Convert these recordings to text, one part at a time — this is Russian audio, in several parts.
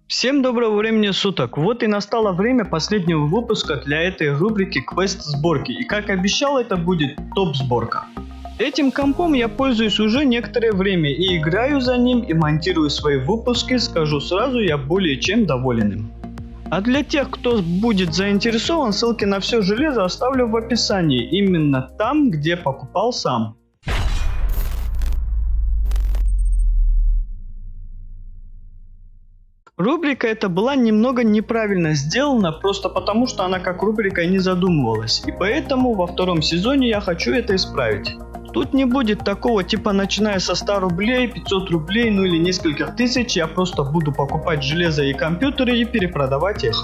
Всем доброго времени суток. Вот и настало время последнего выпуска для этой рубрики «Квест сборки». И как обещал, это будет топ-сборка. Этим компом я пользуюсь уже некоторое время и играю за ним и монтирую свои выпуски, скажу сразу, я более чем доволен им. А для тех, кто будет заинтересован, ссылки на все железо оставлю в описании, именно там, где покупал сам. Рубрика эта была немного неправильно сделана, просто потому что она как рубрика не задумывалась, и поэтому во втором сезоне я хочу это исправить. Тут не будет такого типа начиная со 100 рублей, 500 рублей, ну или нескольких тысяч, я просто буду покупать железо и компьютеры и перепродавать их.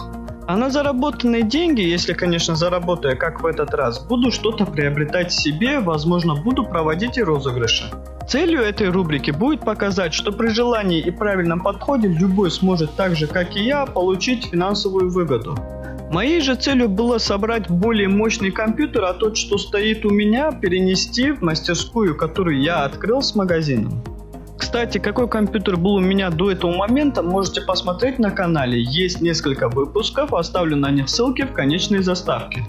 А на заработанные деньги, если конечно заработаю как в этот раз, буду что-то приобретать себе, возможно буду проводить и розыгрыши. Целью этой рубрики будет показать, что при желании и правильном подходе любой сможет так же как и я получить финансовую выгоду. Моей же целью было собрать более мощный компьютер, а тот, что стоит у меня, перенести в мастерскую, которую я открыл с магазином. Кстати, какой компьютер был у меня до этого момента, можете посмотреть на канале. Есть несколько выпусков, оставлю на них ссылки в конечной заставке.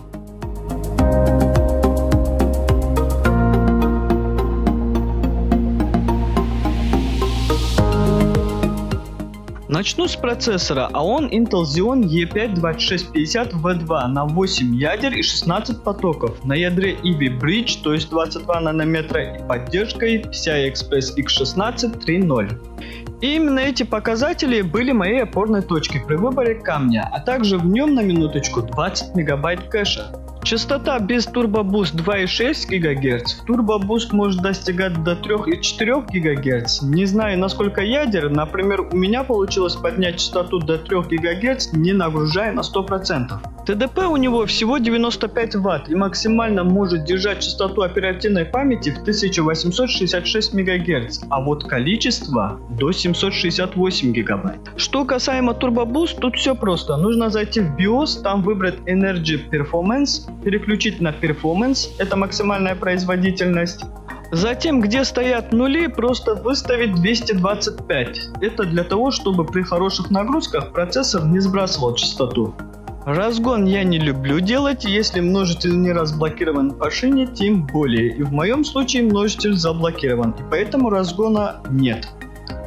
Начну с процессора, а он Intel Xeon E5-2650V2 на 8 ядер и 16 потоков, на ядре Ivy Bridge, то есть 22 нанометра, и поддержкой PCI Express X16 3.0. И именно эти показатели были моей опорной точкой при выборе камня, а также в нем на минуточку 20 мегабайт кэша. Частота без Turbo Boost 2,6 ГГц, в Turbo Boost может достигать до 3,4 ГГц. Не знаю насколько ядер, например, у меня получилось поднять частоту до 3 ГГц, не нагружая на 100%. ТДП у него всего 95 Вт и максимально может держать частоту оперативной памяти в 1866 МГц, а вот количество до 768 ГБ. Что касаемо Turbo Boost, тут все просто. Нужно зайти в BIOS, там выбрать Energy Performance, переключить на Performance, это максимальная производительность. Затем, где стоят нули, просто выставить 225. Это для того, чтобы при хороших нагрузках процессор не сбрасывал частоту. Разгон я не люблю делать, если множитель не разблокирован по шине, тем более. И в моем случае множитель заблокирован, и поэтому разгона нет.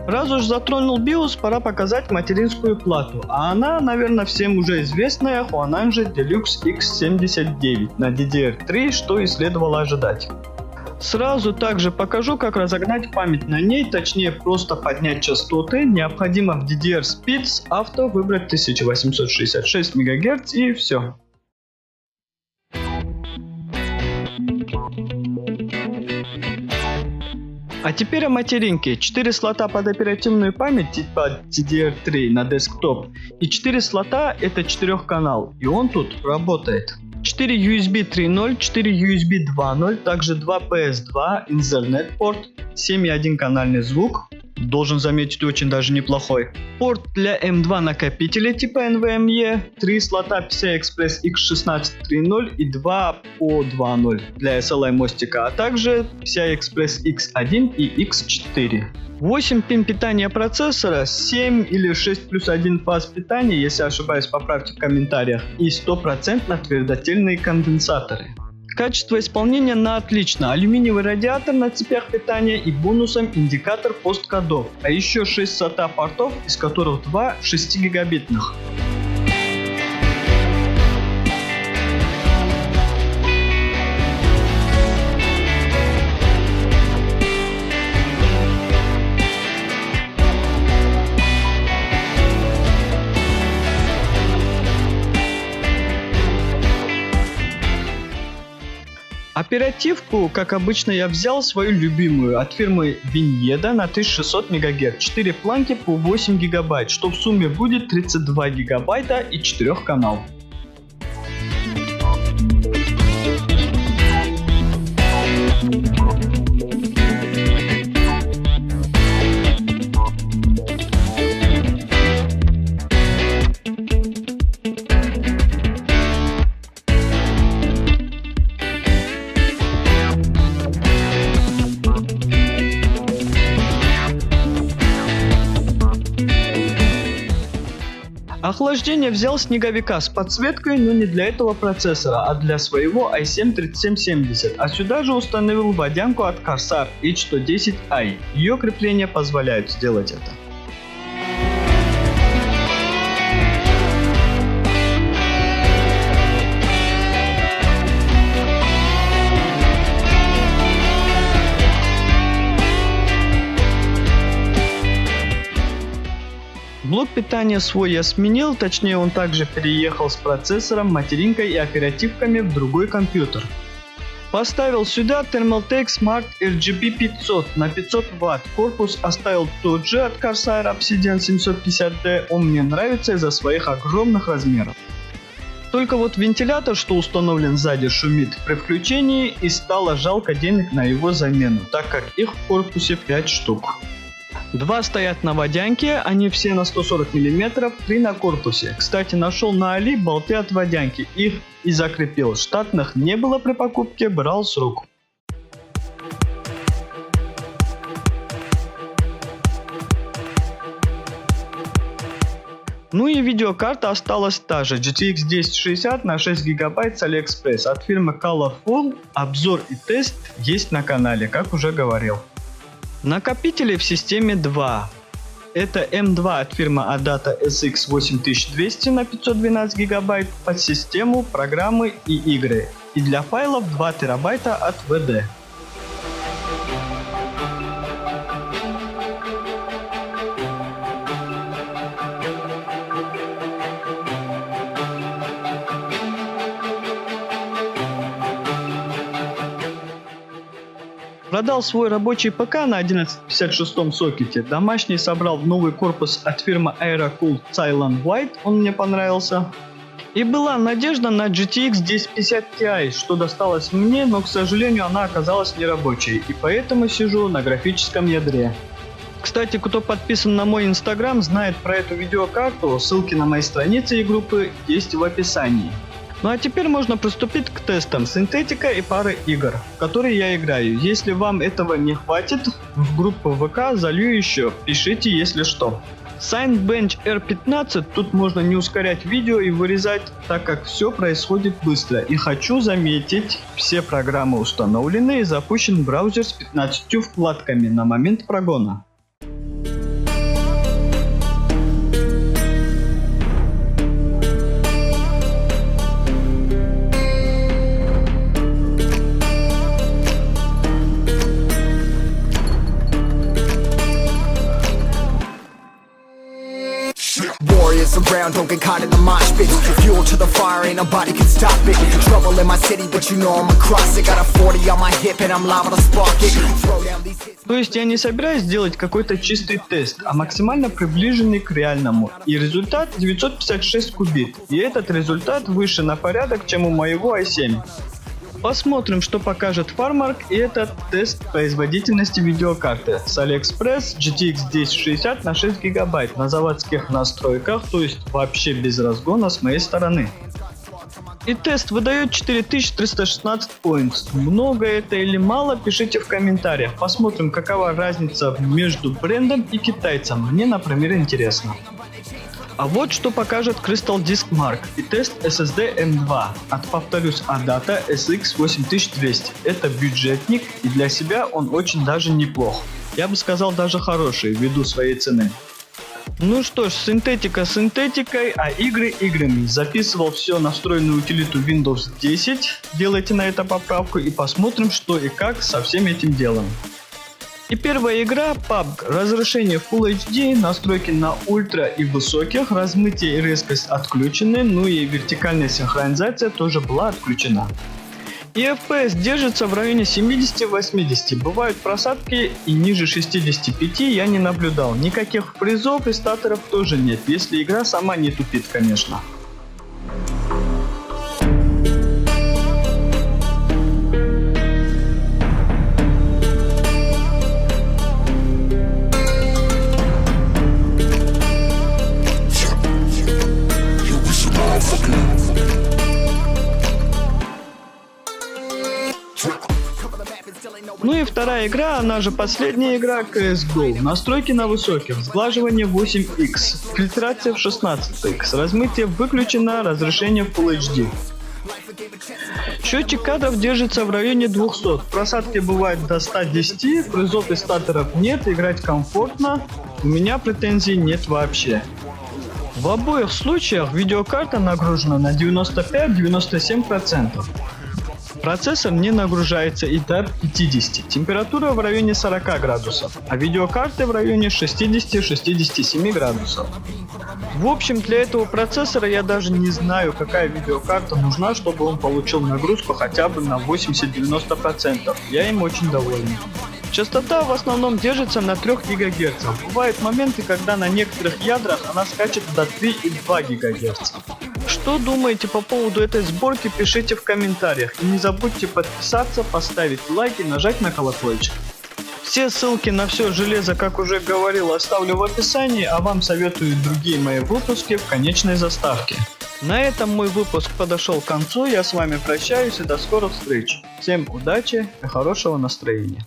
Раз уж затронул BIOS, пора показать материнскую плату, а она, наверное, всем уже известная Huanange Deluxe X79 на DDR3, что и следовало ожидать. Сразу также покажу, как разогнать память на ней, точнее просто поднять частоты. Необходимо в DDR Speeds Auto выбрать 1866 МГц и все. А теперь о материнке. 4 слота под оперативную память типа DDR3 на десктоп и 4 слота это 4-канал, и он тут работает. 4 USB 3.0, 4 USB 2.0, также 2 PS2, Ethernet порт, 7.1 канальный звук, должен заметить очень даже неплохой. Порт для M2 накопителя типа NVMe, 3 слота PCI Express X16 3.0 и 2 по 2.0 для SLI мостика, а также PCI Express X1 и X4. 8 пин питания процессора, 7 или 6 плюс 1 фаз питания, если ошибаюсь, поправьте в комментариях, и 100% твердотельные конденсаторы. Качество исполнения на отлично, алюминиевый радиатор на цепях питания и бонусом индикатор посткодов, а еще 6 SATA портов, из которых 2 6 гигабитных. Оперативку, как обычно, я взял свою любимую от фирмы Vinyeda на 1600 МГц, 4 планки по 8 ГБ, что в сумме будет 32 ГБ и 4-канал. Охлаждение взял снеговика с подсветкой, но не для этого процессора, а для своего i7-3770. А сюда же установил водянку от Corsair H110i. Ее крепления позволяют сделать это. Блок питания свой я сменил, точнее он также переехал с процессором, материнкой и оперативками в другой компьютер. Поставил сюда Thermaltake Smart RGB 500 на 500 Вт. Корпус оставил тот же от Corsair Obsidian 750D, он мне нравится из-за своих огромных размеров. Только вот вентилятор, что установлен сзади, шумит при включении, и стало жалко денег на его замену, так как их в корпусе 5 штук. 2 стоят на водянке, они все на 140 мм, 3 на корпусе. Кстати, нашел на Али болты от водянки, их и закрепил. Штатных не было при покупке, брал с рук. Ну и видеокарта осталась та же, GTX 1060 на 6 ГБ с AliExpress от фирмы Colorful. Обзор и тест есть на канале, как уже говорил. Накопители в системе 2. Это M2 от фирмы Adata SX 8200 на 512 ГБ под систему, программы и игры. И для файлов 2 ТБ от VD. Продал свой рабочий ПК на 1156 сокете, домашний собрал в новый корпус от фирмы Aerocool Cylon White, он мне понравился. И была надежда на GTX 1050 Ti, что досталось мне, но к сожалению она оказалась нерабочей, и поэтому сижу на графическом ядре. Кстати, кто подписан на мой инстаграм, знает про эту видеокарту, ссылки на мои страницы и группы есть в описании. Ну а теперь можно приступить к тестам синтетика и пары игр, в которые я играю. Если вам этого не хватит, в группу ВК залью еще, пишите если что. Cinebench R15, тут можно не ускорять видео и вырезать, так как все происходит быстро. И хочу заметить, все программы установлены и запущен браузер с 15 вкладками на момент прогона. Warriors around, don't get caught in the mosh pit. Fuel to the fire, ain't nobody can stop it. Trouble in my city, but you know I'm across it. Got a 40 on my hip and I'm liable to spark it. Throw down these hits. То есть я не собираюсь делать какой-то чистый тест, а максимально приближенный к реальному. И результат 956 кубит. И этот результат выше на порядок, чем у моего i7. Посмотрим, что покажет FarmArk, и это тест производительности видеокарты с AliExpress GTX 1060 на 6 ГБ на заводских настройках, то есть вообще без разгона с моей стороны. И тест выдает 4316 points. Много это или мало, пишите в комментариях. Посмотрим, какова разница между брендом и китайцем. Мне, например, интересно. А вот что покажет Crystal Disk Mark и тест SSD M2 от, повторюсь, Adata SX 8200. Это бюджетник, и для себя он очень даже неплох. Я бы сказал, даже хороший, ввиду своей цены. Ну что ж, синтетика синтетикой, а игры играми. Записывал все на встроенную утилиту Windows 10. Делайте на это поправку и посмотрим, что и как со всем этим делом. И первая игра PUBG. Разрешение Full HD, настройки на ультра и высоких, размытие и резкость отключены, ну и вертикальная синхронизация тоже была отключена. И FPS держится в районе 70-80, бывают просадки и ниже 65 я не наблюдал. Никаких фризов и статоров тоже нет, если игра сама не тупит, конечно. Ну и Вторая игра, она же последняя игра CSGO. Настройки на высоких, сглаживание 8x, фильтрация в 16x, размытие выключено, разрешение Full HD. Счетчик кадров держится в районе 200, просадки бывают до 110, призов и статоров нет, играть комфортно, у меня претензий нет вообще. В обоих случаях видеокарта нагружена на 95-97%. Процессор не нагружается и до 50, температура в районе 40 градусов, а видеокарты в районе 60-67 градусов. В общем, для этого процессора я даже не знаю, какая видеокарта нужна, чтобы он получил нагрузку хотя бы на 80-90%. Я им очень доволен. Частота в основном держится на 3 ГГц. Бывают моменты, когда на некоторых ядрах она скачет до 3,2 ГГц. Что думаете по поводу этой сборки, пишите в комментариях. И не забудьте подписаться, поставить лайк и нажать на колокольчик. Все ссылки на все железо, как уже говорил, оставлю в описании, а вам советую другие мои выпуски в конечной заставке. На этом мой выпуск подошел к концу, я с вами прощаюсь и до скорых встреч. Всем удачи и хорошего настроения.